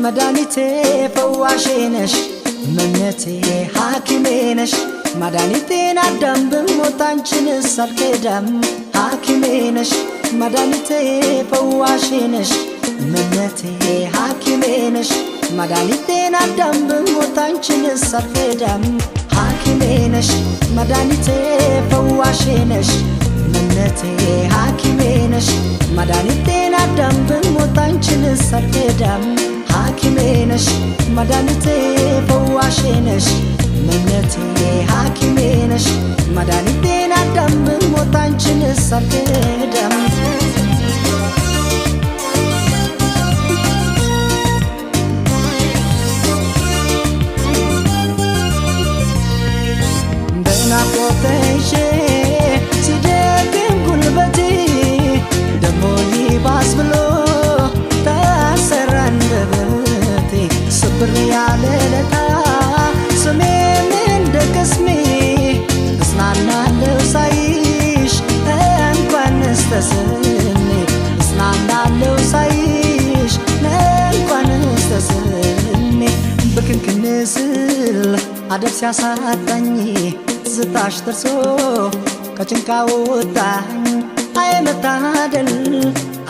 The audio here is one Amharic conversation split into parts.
መድኃኒቴ ፈዋሼ ነሽ እመነቴ ሐኪሜ ነሽ መድኃኒቴን አዳም ብሞት አንቺንስ አልክዳም ሐኪሜ ነሽ መድኃኒቴ ፈዋሼ ነሽ እመነቴ ሐኪሜ ነሽ መድኃኒቴን አዳም ብሞት አንቺንስ አልክዳም ሐኪሜ ነሽ መድኃኒቴ ፈዋሼ ነሽ እመነቴ ሐኪሜ ነሽ መድኃኒቴን አዳም ብሞት አንቺንስ አልክዳም ሐኪሜ ነሽ መድኃኒቴ ፈዋሼ ነሽ እመነቴ ሐኪሜ ነሽ መድኃኒቴን አዳም ብሞት አንቺንስ አልክዳም በናፍቆት ተይዤ ሲደክም ጉልበቴ ደሞ ይባስ ብሎ ስብር ያለ ለታ ስሜም እንደ ቅስሜ እጽናናለሁ ሳይሽ እንኳንስ ተስሜ እጽናናለሁ ሳይሽ እንኳንስ ተስሜ ብክንክን ስል አደብ ሲያሳጣኝ ትዝታሽ ደርሶ ከጭንቃ ወጣኝ አይ መታደል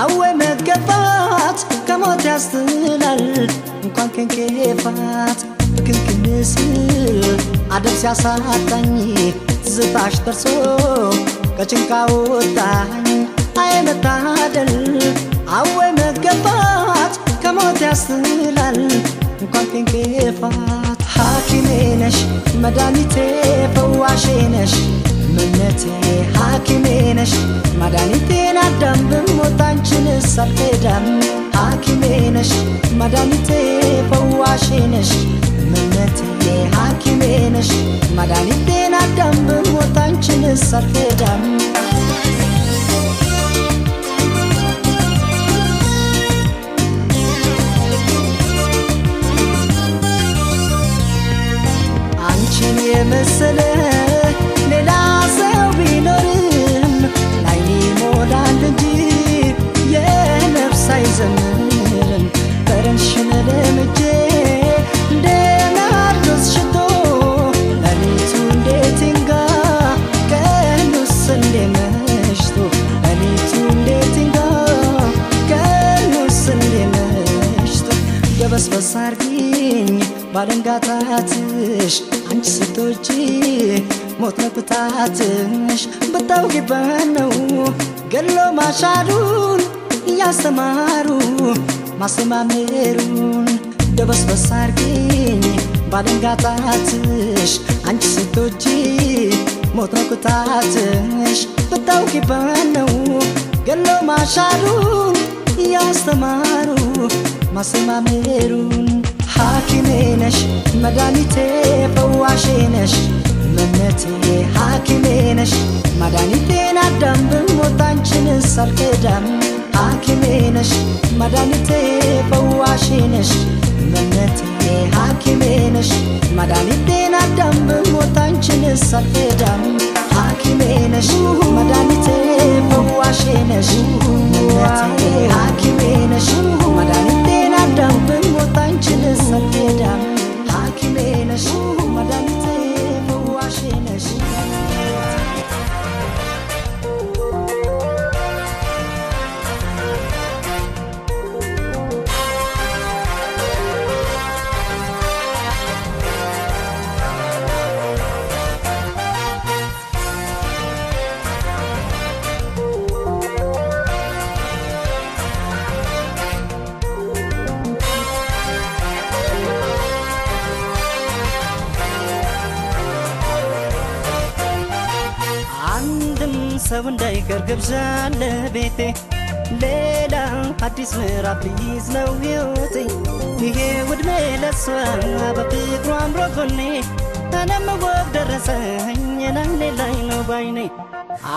አወይ መገፋት ከሞት ያስጥላል እንኳን ከንኬፋት ብክንክን ስል አደብ ሲያሳጣኝ ትዝታሽ ደርሶ ከጭንቃ ወጣኝ አይ መታደል አወይ መገፋት ከሞት ያስጥላል እንኳን ከንኬፋት ሐኪሜ ነሽ መድኃኒቴ ፈዋሼ ነሽ እመነቴ ሐኪሜ ነሽ መድኃኒቴን አዳም ብሞት አንቺንስ አልክዳም ሐኪሜ ነሽ መድኃኒቴ ፈዋሼ ነሽ እመነቴ ሐኪሜ ነሽ መድኃኒቴን አዳም ብሞት አንቺንስ አልክዳም አንቺን የመሰለ ሌላ ሰው ቢኖርም ላይኔ ሞላል እንጂ የነፍስ አይዘምርም ጠረንሽን ለምጄ እንደ ናርዶስ ሽቶ ሌሊቱ እንዴት ይንጋ ቀኑስ እንዴ መሽቶ ሌሊቱ እንዴት ይንጋ ቀኑስ እንዴ መሽቶ ደበስበስ አርጊኝ ባደንጋታትሽ አንቺ ስትወጪ ሞት ነቅታትሽ ብታውቂበት ነው ገሎ ማሻሩን እያስተማሩ ማስተማመሩን ደበስበስ አርጊኝ ባደንጋታትሽ አንቺ ስትወጪ ሞት ነቅታትሽ ብታውቂበት ነው ገሎ ማሻሩን እያስተማሩ ማስተማመሩን ሐኪሜ ነሽ መድኃኒቴ ፈዋሼ ነሽ እመነቴ ሐኪሜ ነሽ መድኃኒቴን አዳም ብሞት አንቺንስ አልክዳም ሐኪሜ ነሽ መድኃኒቴ ፈዋሼ ነሽ እመነቴ ሐኪሜ ነሽ መድኃኒቴን አዳም ብሞት አንቺንስ አልክዳም ሐኪሜ ነሽ መድኃኒቴ ፈዋሼ ነሽ እመነቴ ሐኪሜ ነሽ መድኃኒቴን አዳም ብሞት አንቺንስ አልክዳም ሐኪሜ ነሽ መድኃኒቴ ፈዋሼ ነሽ ሰው እንዳይቀር ግብዣ ለቤቴ ሌላ አዲስ ምዕራፍ ሊይዝ ነው ሕይወቴ ይሄ ውድሜ ለሷ በፍቅሩ አምሮ ጎኔ እኔም ወግ ደረሰኝ ናይኔ ላይ ነው ባይኔ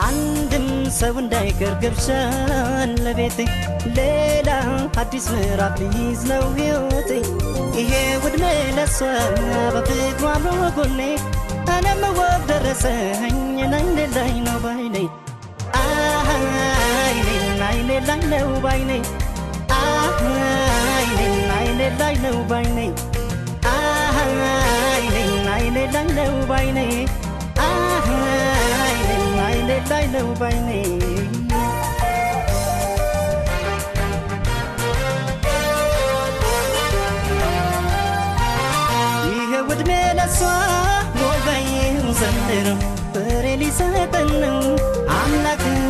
አንድም ሰው እንዳይቀር ግብዣ ለቤቴ ሌላ አዲስ ምዕራፍ ሊይዝ ነው ሕይወቴ ይሄ ውድሜ ለሷ በፍቅሩ አምሮ ጎኔ እኔም ወግ ደረሰኝ ናይኔ ላይ ነው ባይኔ ናይኔ ላይ ነው ባይኔ ናይኔ ላይ ነው ባይኔ ናይኔ ላይ ነው ባይኔ ናይኔ ላይ ነው ባይኔ ይሄ ውድሜ ለሷ ሞባይል ዘንድሮ ፍሬ ሊሰጠን ነው አምላክን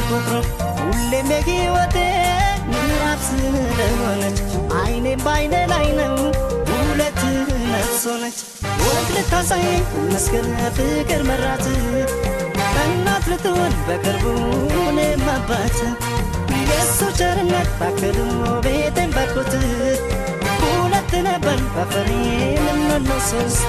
ቆጥሮ ሁሌም የሕይወቴ ምዕራፍ ስለሆነች አይኔም ባይኔ ላይ ነው ሁለት ነፍስ ሆነች ወግ ልታሳየኝ መስገን ፍቅር መራት እናት ልትሆን በቅርቡ እኔም አባት የእሱ ቸርነት ታክሎ ቤቴን ባርኮት ሁለት ነበር በፍሬ ምንሆነው ሶስት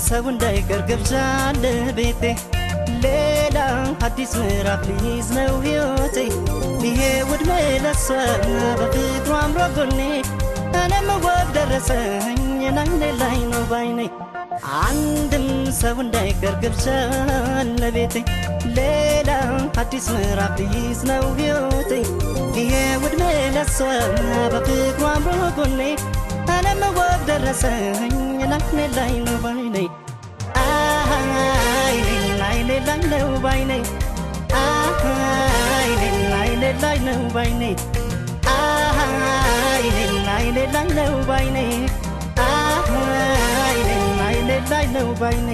ሰው እንዳይቀር ግብዣ ለቤቴ ሌላ አዲስ ምዕራፍ ሊይዝ ነው ሕይወቴ ይሄ ውድሜ ለሷ በፍቅሩ አምሮ ጎኔ እኔም ወግ ደረሰኝ ናይኔ ላይ ነው ባይኔ አንድም ሰው እንዳይቀር ግብዣ ለቤቴ ሌላ አዲስ ምዕራፍ ሊይዝ ነው ሕይወቴ ይሄ ውድሜ ለሷ በፍቅሩ አምሮ ጎኔ እኔም ወግ ደረሰኝ ናይኔ ላይ ነው ባይኔ ናይኔ ላይ ነው ባይኔ ናይኔ ላይ ነው ባይኔ ናይኔ ላይ ነው ባይኔ ናይኔ ላይ ነው ባይኔ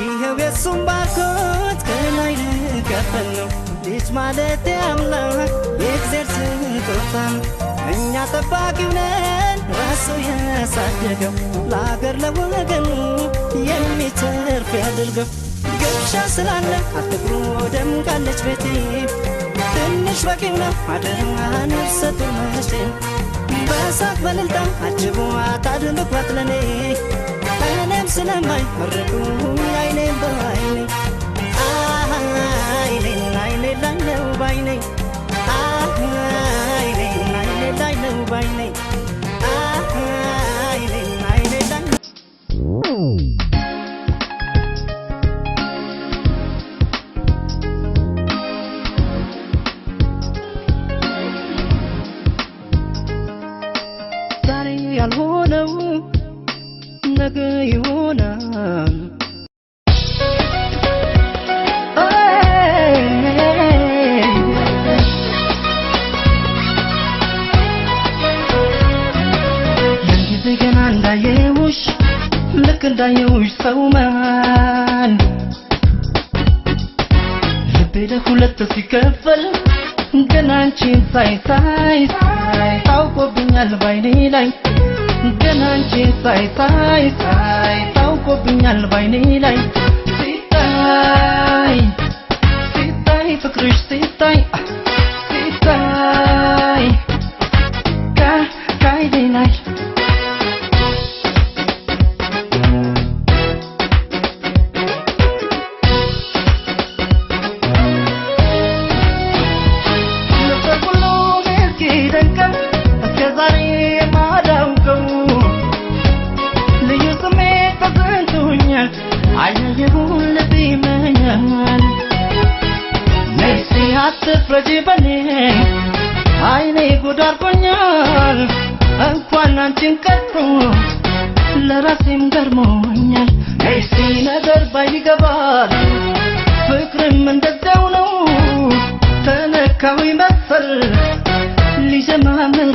ይኸው የሱም ባርኮት ከላይ ልቀበል ነው ልጅ ማለት አምላክ የእግዚአብሔር ስጦታ እኛ ጠባቂው ነን ራሱ ያሳደገው ለአገር ለወገኑ የሚተርፍ ያድርገው ግብዣ ስላለ አትፍሩ ደምቃለች ቤቴ ትንሽ በቂው ነው አደራ ነፍሰ ጡር መቼም በሳቅ በእልልታ አጅቧት አድምቋት ለኔ እኔም ስለማይ መረቁ አይኔም በአይኔ ናይኔ ላይ ነው ባይኔ ናይኔ ላይ ነው ባይኔ ናይኔ ላይ ዛሬ ያልሆነው ነገ ይሆናል ልክ እንዳየውሽ ሰው መሃል ልቤ ለሁለት ሲከፈል ገና አንቺን ሳይ ታውቆብኛል ባይኔ ላይ ገና አንቺን ሳይ ታውቆብኛል ባይኔ ላይ ሲታይ ፍቅርሽ ሲታይ ከአይኔ ላይ አትፍረጂ በኔ አይኔ ጉድ አርጎኛል እንኳን አንቺን ቀርቶ ለራሴም ገርሞኛል እሺ ነገር ባይገባል ፍቅርም እንደዛው ነው ተነካው ይመስል ሊጀማምረኝ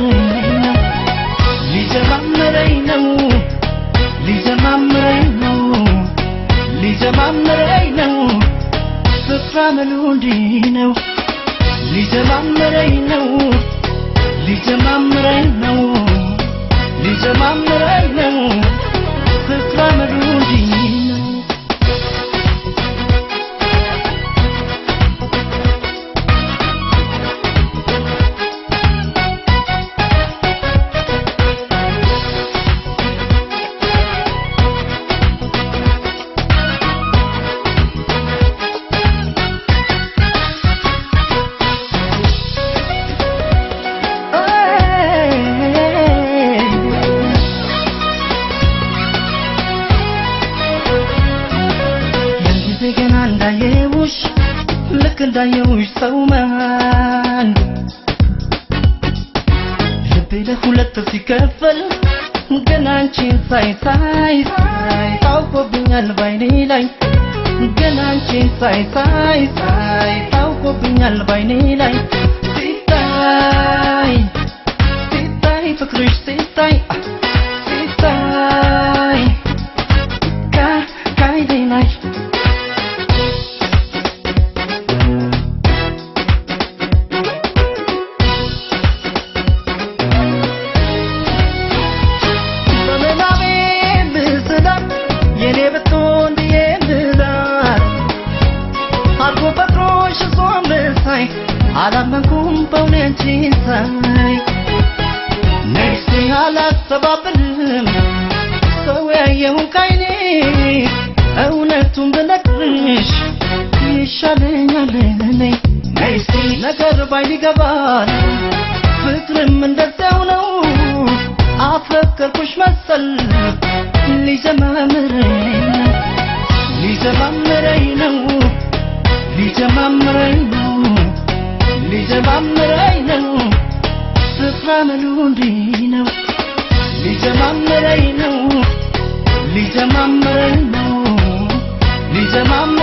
ሊጀማምረኝ ነው ሊጀማምረኝ ነው ሊጀማምረኝ ነው ፍቅራመሉ እንዲህ ነው ሊጀማምረኝ ነው ሊጀማምረኝ ነው ሊጀማምረኝ ነው ፍቅራመሉ እንዲህ ነው እንዳየውሽ ሰውማን ልቤ ለሁለት ሲከፈል ገና አንቺን ሳይ ታውቆብኛል ባይኔ ላይ ገና አንቺን ሳይ ታውቆብኛል ባይኔ ላይ ሲታይ ፍቅርሽ ሲታይ ከአይኔ ላይ አላመንኩም በእውነትሽን ሳይ ነፍሴ አላስተባብልም ሰው ያየውን ካይኔ እውነቱን ብነግርሽ ይሻለኛል እኔ ነፍሴ ነገር ባይገባል ፍቅርም እንደዚያው ነው አፈቀርኩሽ መሰል ሊጀማምረኝ ነው ሊጀማምረኝ ነው ሊጀማምረኝ ነው ፍቅራመሉ እንዲህ ነው ሊጀማምረኝ ነው ሊጀማምረኝ ነው ሊጀማምረኝ